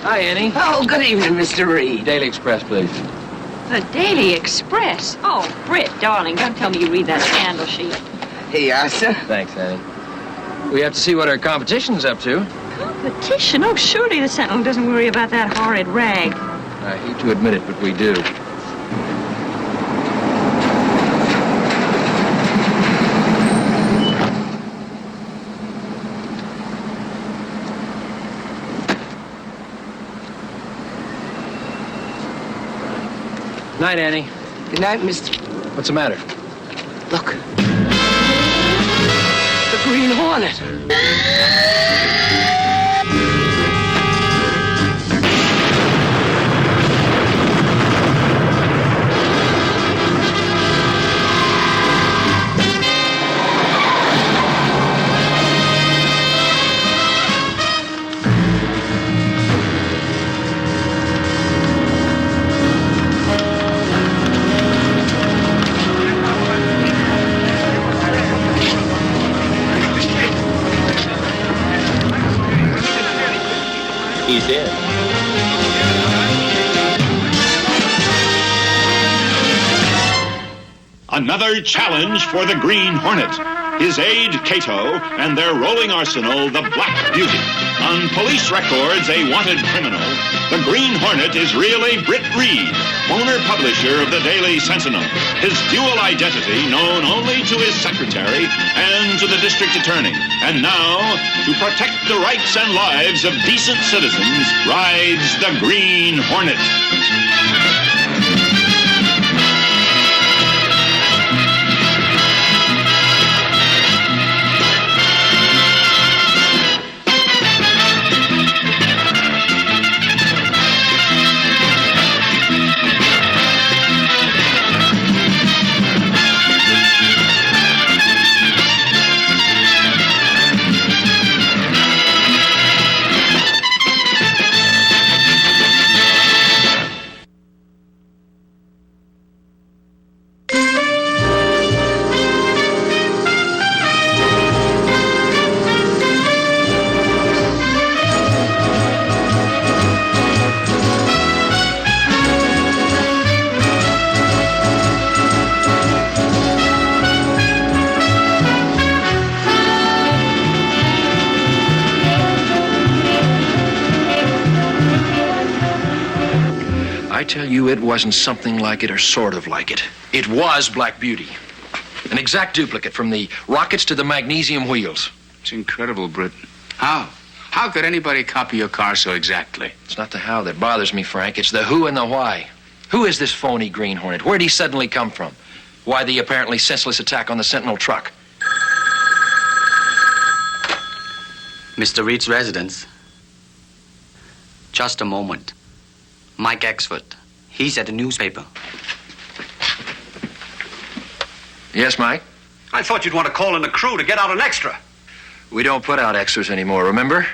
Hi, Annie. Oh, good evening, Mr. Reed. Daily Express, please. The Daily Express? Oh, Britt, darling, don't tell me you read that scandal sheet. Here you are, sir. Thanks, Annie. We have to see what our competition's up to. Competition? Oh, surely the Sentinel doesn't worry about that horrid rag. I hate to admit it, but we do. Night, Annie. Good night, Mr. What's the matter? Look. The Green Hornet. He's dead. Another challenge for the Green Hornet. His aide, Cato, and their rolling arsenal, the Black Beauty. On police records, a wanted criminal. The Green Hornet is really Britt Reed, owner publisher of the Daily Sentinel. His dual identity known only to his secretary and to the district attorney. And now, to protect the rights and lives of decent citizens, rides the Green Hornet. I tell you, it wasn't something like it or sort of like it. It was Black Beauty. An exact duplicate from the rockets to the magnesium wheels. It's incredible, Britt. How? How could anybody copy your car so exactly? It's not the how that bothers me, Frank. It's the who and the why. Who is this phony Green Hornet? Where'd he suddenly come from? Why the apparently senseless attack on the Sentinel truck? Mr. Reed's residence. Just a moment. Mike Exford. He's at the newspaper. Yes, Mike? I thought you'd want to call in a crew to get out an extra. We don't put out extras anymore, remember?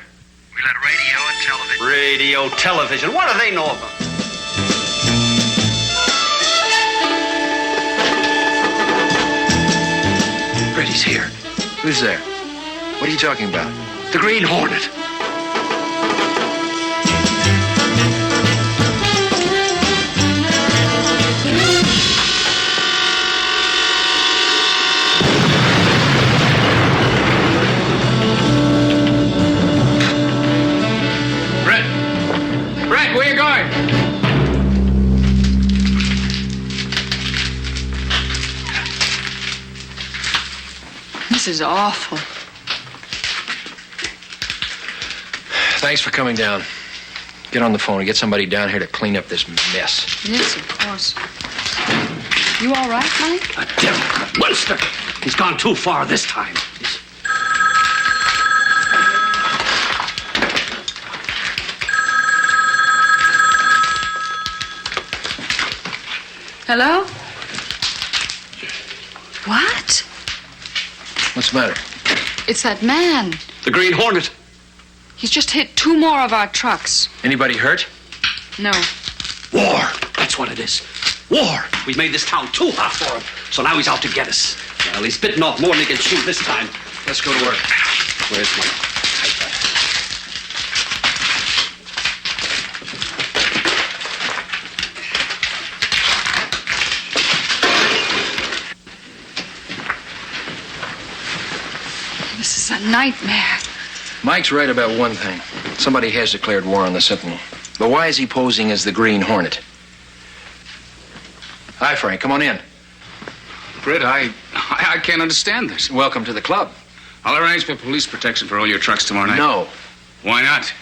We let radio and television. Radio, television. What do they know about? He's here. Who's there? What are you talking about? The Green Hornet. Brett, where you going? This is awful. Thanks for coming down. Get on the phone and get somebody down here to clean up this mess. Yes, of course. You all right, Mike? A devil, a monster. He's gone too far this time. Hello? What? What's the matter? It's that man. The Green Hornet. He's just hit 2 more of our trucks. Anybody hurt? No. War. That's what it is. War. We've made this town too hot for him. So now he's out to get us. Well, he's bitten off more than he can chew this time. Let's go to work. Where's my... this is a nightmare. Mike's right about one thing. Somebody has declared war on the Sentinel. But why is he posing as the Green Hornet? Hi, Frank. Come on in. Britt, I can't understand this. Welcome to the club. I'll arrange for police protection for all your trucks tomorrow night. No. Why not?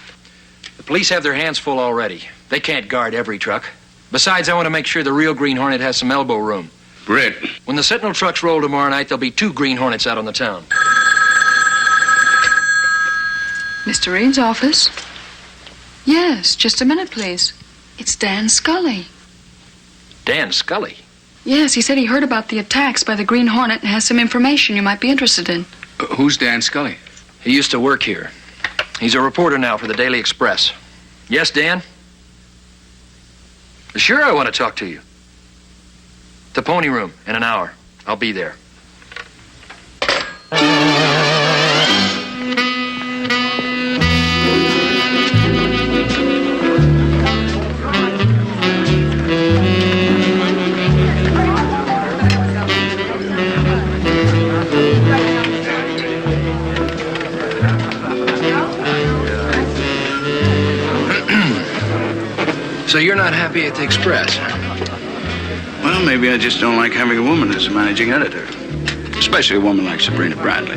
The police have their hands full already. They can't guard every truck. Besides, I want to make sure the real Green Hornet has some elbow room. Britt. When the Sentinel trucks roll tomorrow night, there'll be 2 Green Hornets out on the town. Mr. Reed's office? Yes, just a minute, please. It's Dan Scully. Dan Scully? Yes, he said he heard about the attacks by the Green Hornet and has some information you might be interested in. Who's Dan Scully? He used to work here. He's a reporter now for the Daily Express. Yes, Dan? Sure, I want to talk to you. The Pony Room in an hour. I'll be there. So you're not happy at the Express? Well, maybe I just don't like having a woman as a managing editor. Especially a woman like Sabrina Bradley.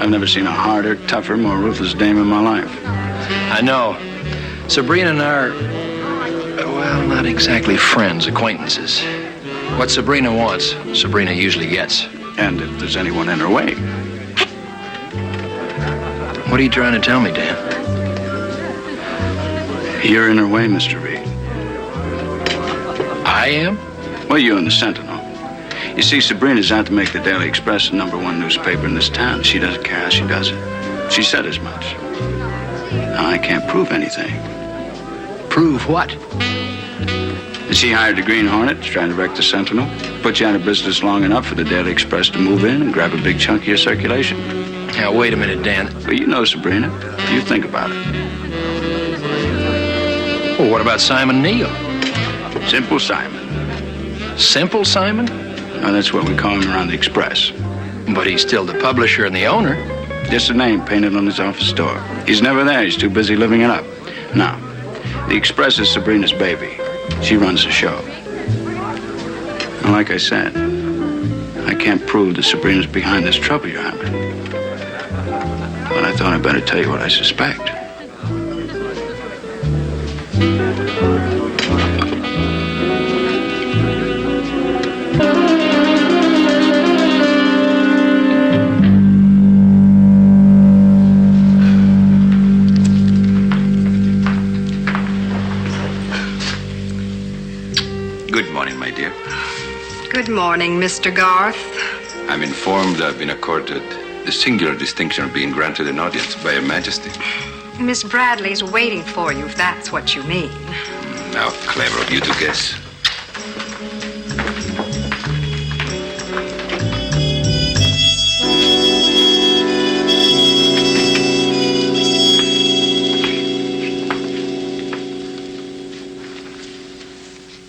I've never seen a harder, tougher, more ruthless dame in my life. I know. Sabrina and I are, well, not exactly friends, acquaintances. What Sabrina wants, Sabrina usually gets. And if there's anyone in her way. What are you trying to tell me, Dan? You're in her way, Mr. Reed. I am? Well, you and the Sentinel. You see, Sabrina's out to make the Daily Express the #1 newspaper in this town. She doesn't care how she does it. She said as much. Now, I can't prove anything. Prove what? And she hired the Green Hornet to try to wreck the Sentinel. Put you out of business long enough for the Daily Express to move in and grab a big chunk of your circulation. Now, wait a minute, Dan. Well, you know Sabrina. You think about it. Well, what about Simon Neal? Simple Simon. Simple Simon? Now, that's what we call him around the Express. But he's still the publisher and the owner. Just a name painted on his office door. He's never there. He's too busy living it up. Now, the Express is Sabrina's baby. She runs the show. And like I said, I can't prove that Sabrina's behind this trouble you're having. But I thought I'd better tell you what I suspect. Good morning, my dear. Good morning, Mr. Garth. I'm informed I've been accorded the singular distinction of being granted an audience by Her Majesty. Miss Bradley's waiting for you, if that's what you mean. How clever of you to guess.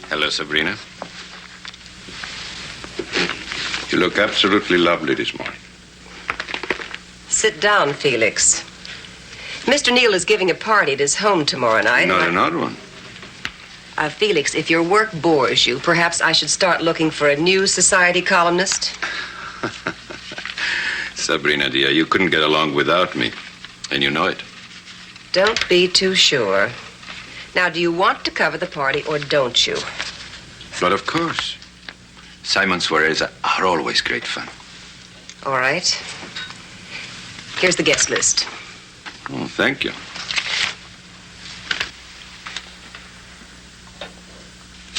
Hello, Sabrina. You look absolutely lovely this morning. Sit down, Felix. Mr. Neal is giving a party at his home tomorrow night. Not another one. Felix, if your work bores you, perhaps I should start looking for a new society columnist. Sabrina, dear, you couldn't get along without me, and you know it. Don't be too sure. Now, do you want to cover the party or don't you? But of course. Simon Suarez are always great fun. All right. Here's the guest list. Oh, thank you.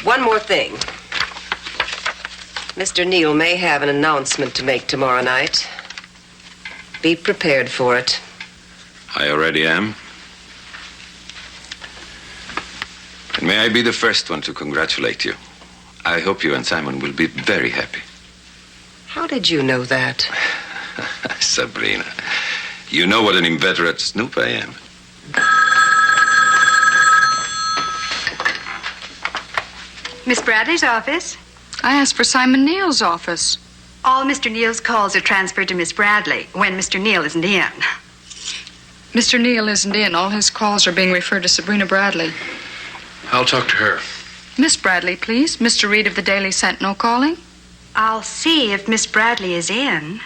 One more thing. Mr. Neal may have an announcement to make tomorrow night. Be prepared for it. I already am. And may I be the first one to congratulate you. I hope you and Simon will be very happy. How did you know that? Sabrina, you know what an inveterate snoop I am. Miss Bradley's office? I asked for Simon Neal's office. All Mr. Neal's calls are transferred to Miss Bradley when Mr. Neal isn't in. Mr. Neal isn't in. All his calls are being referred to Sabrina Bradley. I'll talk to her. Miss Bradley, please. Mr. Reed of the Daily Sentinel calling. I'll see if Miss Bradley is in.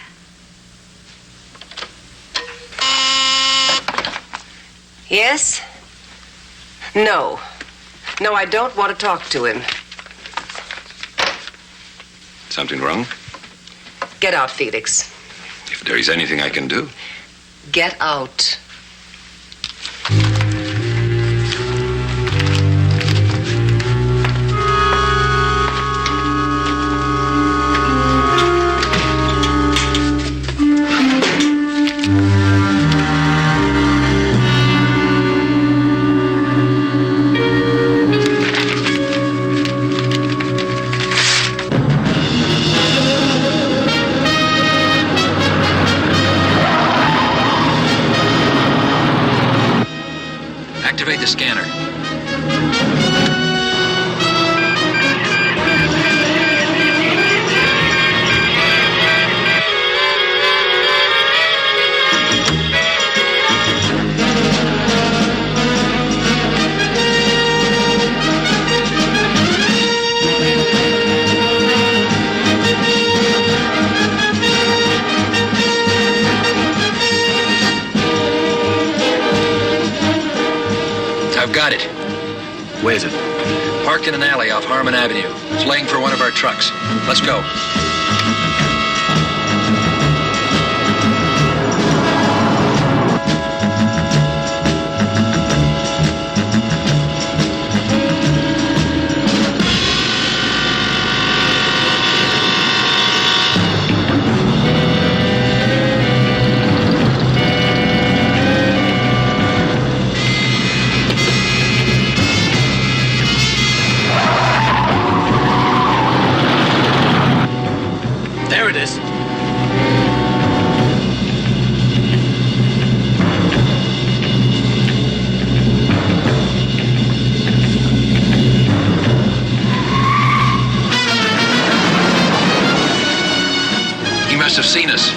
Yes? No. No, I don't want to talk to him. Something wrong? Get out, Felix. If there is anything I can do. Get out. Activate the scanner. I've got it. Where is it? Parked in an alley off Harmon Avenue. It's laying for one of our trucks. Let's go. There it is. He must have seen us.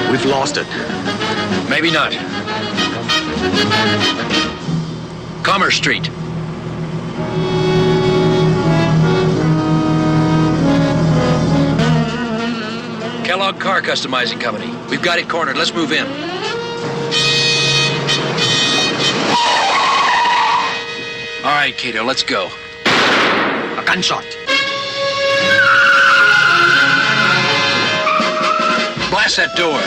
We've lost it. Maybe not. Commerce Street. Kellogg Car Customizing Company. We've got it cornered. Let's move in. All right, Cato, let's go. A gunshot. Blast that door.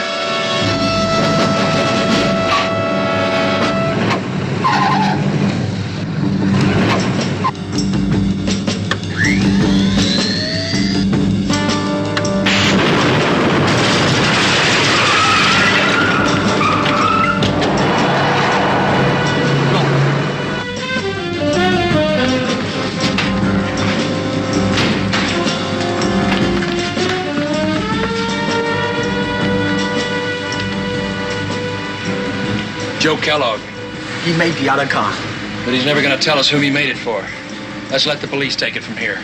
Joe Kellogg. He made the other car. But he's never going to tell us whom he made it for. Let's let the police take it from here.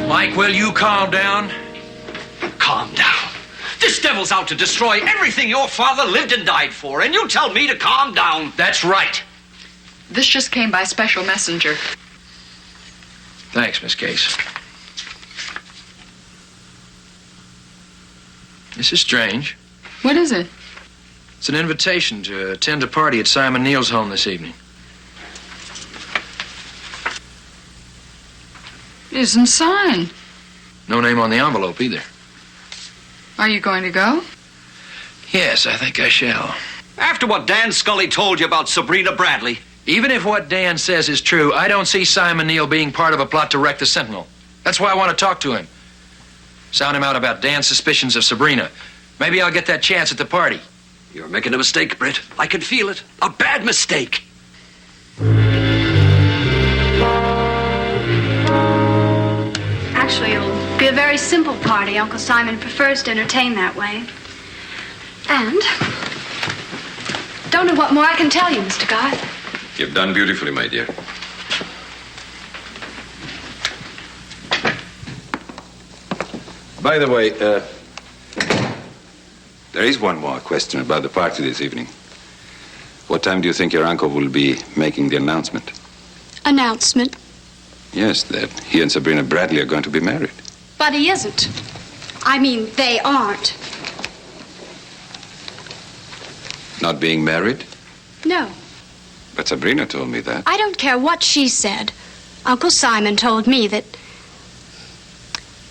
Mike, will you calm down? Calm down. This devil's out to destroy everything your father lived and died for, and you tell me to calm down. That's right. This just came by special messenger. Thanks, Miss Case. This is strange. What is it? It's an invitation to attend a party at Simon Neal's home this evening. Isn't signed. No name on the envelope either. Are you going to go? Yes, I think I shall. After what Dan Scully told you about Sabrina Bradley. Even if what Dan says is true, I don't see Simon Neal being part of a plot to wreck the Sentinel. That's why I want to talk to him. Sound him out about Dan's suspicions of Sabrina. Maybe I'll get that chance at the party. You're making a mistake, Britt. I can feel it. A bad mistake. Actually, it'll be a very simple party. Uncle Simon prefers to entertain that way. And don't know what more I can tell you, Mr. Garth. You've done beautifully, my dear. By the way, there is one more question about the party this evening. What time do you think your uncle will be making the announcement? Announcement? Yes, that he and Sabrina Bradley are going to be married. But he isn't. I mean, they aren't. Not being married? No. But Sabrina told me that. I don't care what she said. Uncle Simon told me that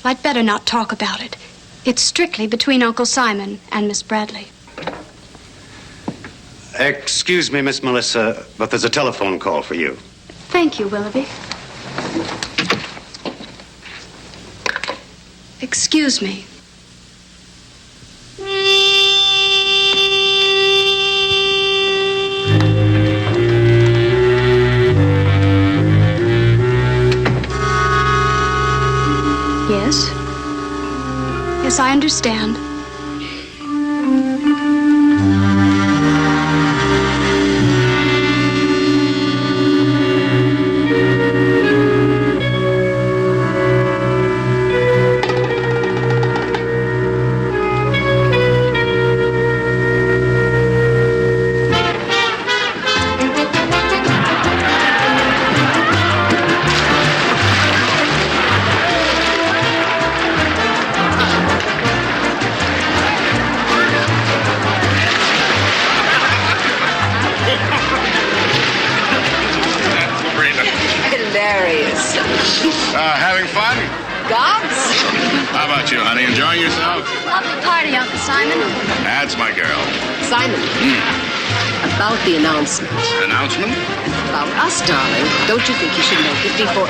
I'd better not talk about it. It's strictly between Uncle Simon and Miss Bradley. Excuse me, Miss Melissa, but there's a telephone call for you. Thank you, Willoughby. Excuse me. Yes? Yes, I understand. Having fun? Gods? How about you, honey? Enjoying yourself? Lovely party, Uncle Simon. That's my girl. Simon, about the announcement. Announcement? About us, darling. Don't you think you should make it before...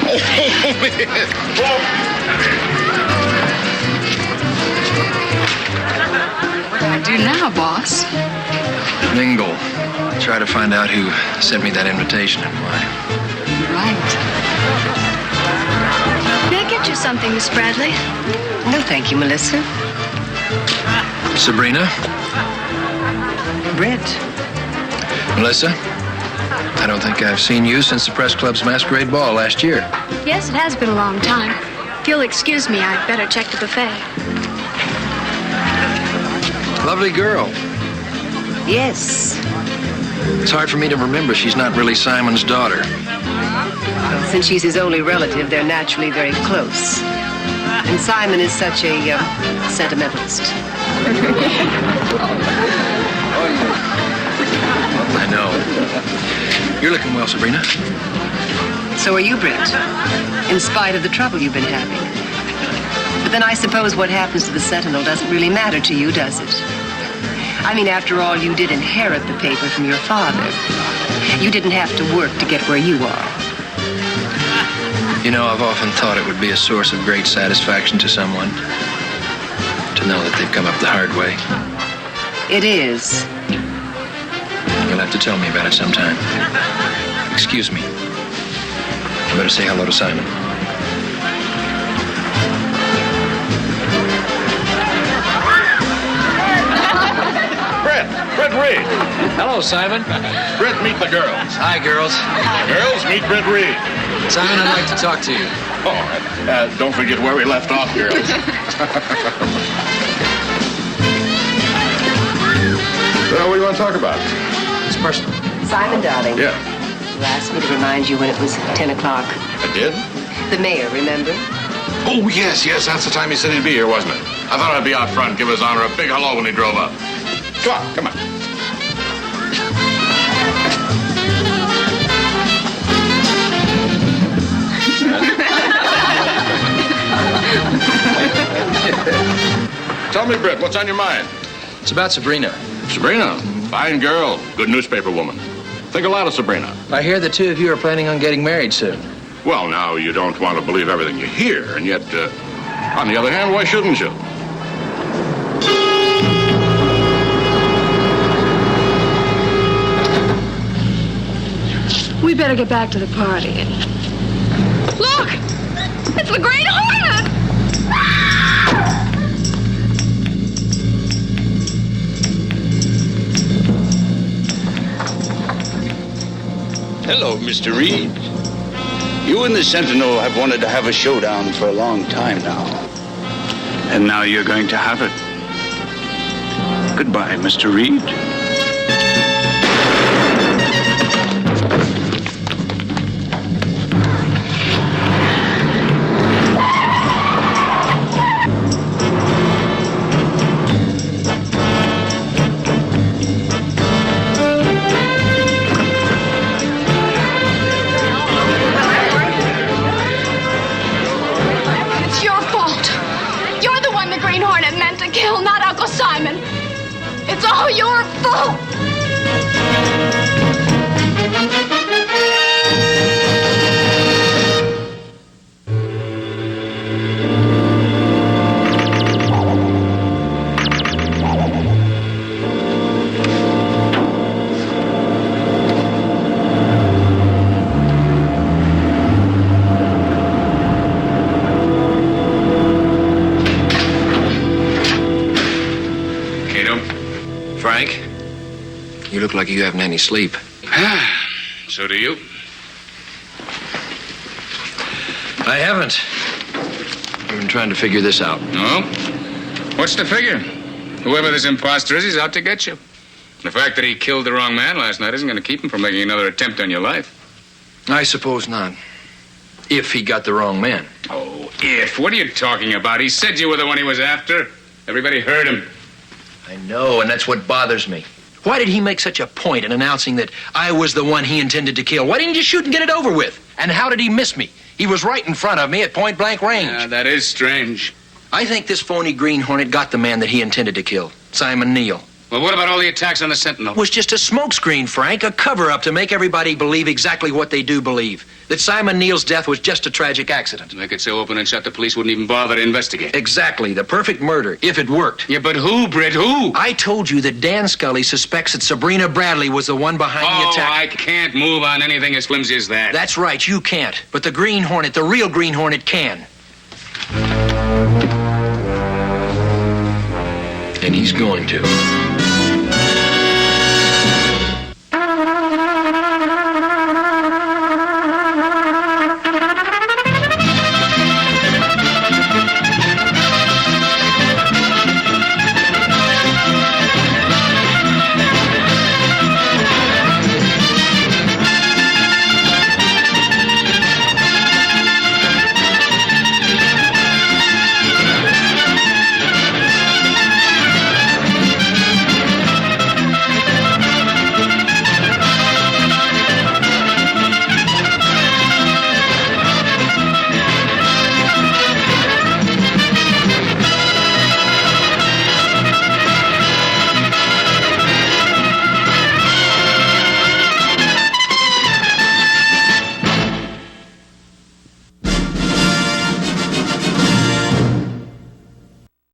What do I do now, boss? Mingle. Try to find out who sent me that invitation and why. Right. May I get you something, Miss Bradley? No, thank you, Melissa. Sabrina? Britt. Melissa? I don't think I've seen you since the Press Club's masquerade ball last year. Yes, it has been a long time. If you'll excuse me, I'd better check the buffet. Lovely girl. Yes. It's hard for me to remember she's not really Simon's daughter. Well, since she's his only relative, they're naturally very close. And Simon is such a sentimentalist. I know. You're looking well, Sabrina. So are you, Britt, in spite of the trouble you've been having. But then I suppose what happens to the Sentinel doesn't really matter to you, does it? I mean, after all, you did inherit the paper from your father. You didn't have to work to get where you are. You know, I've often thought it would be a source of great satisfaction to someone to know that they've come up the hard way. It is. You'll have to tell me about it sometime. Excuse me. I better say hello to Simon. Britt Reed. Hello, Simon. Britt, meet the girls. Hi, girls. Girls, meet Britt Reed. Simon, I'd like to talk to you. All right. Don't forget where we left off, girls. What do you want to talk about? It's personal. Simon, darling. Yeah. You asked me to remind you when it was 10 o'clock. I did? The mayor, remember? Oh, yes. That's the time he said he'd be here, wasn't it? I thought I'd be out front and give his honor a big hello when he drove up. Come on. Tell me, Britt, what's on your mind? It's about Sabrina. Sabrina, fine girl, good newspaper woman. Think a lot of Sabrina. I hear the two of you are planning on getting married soon. Well, now, you don't want to believe everything you hear, and yet, on the other hand, why shouldn't you? We better get back to the party. Look! It's the Green Hornet! Hello, Mr. Reed. You and the Sentinel have wanted to have a showdown for a long time now. And now you're going to have it. Goodbye, Mr. Reed. It's your fault. You're the one the Green Hornet meant to kill, not Uncle Simon. It's all your fault. Frank, you look like you haven't any sleep. So do you. I haven't. I've been trying to figure this out. No? What's the figure? Whoever this imposter is, he's out to get you. The fact that he killed the wrong man last night isn't going to keep him from making another attempt on your life. I suppose not. If he got the wrong man. Oh, if? What are you talking about? He said you were the one he was after. Everybody heard him. I know, and that's what bothers me. Why did he make such a point in announcing that I was the one he intended to kill? Why didn't you shoot and get it over with? And how did he miss me? He was right in front of me at point-blank range. Yeah, that is strange. I think this phony Green Hornet got the man that he intended to kill, Simon Neal. Well, what about all the attacks on the Sentinel? It was just a smokescreen, Frank, a cover-up to make everybody believe exactly what they do believe. That Simon Neal's death was just a tragic accident. To make it so open and shut, the police wouldn't even bother to investigate. Exactly. The perfect murder, if it worked. Yeah, but who, Britt? Who? I told you that Dan Scully suspects that Sabrina Bradley was the one behind the attack. I can't move on anything as flimsy as that. That's right, you can't. But the Green Hornet, the real Green Hornet, can. And he's going to.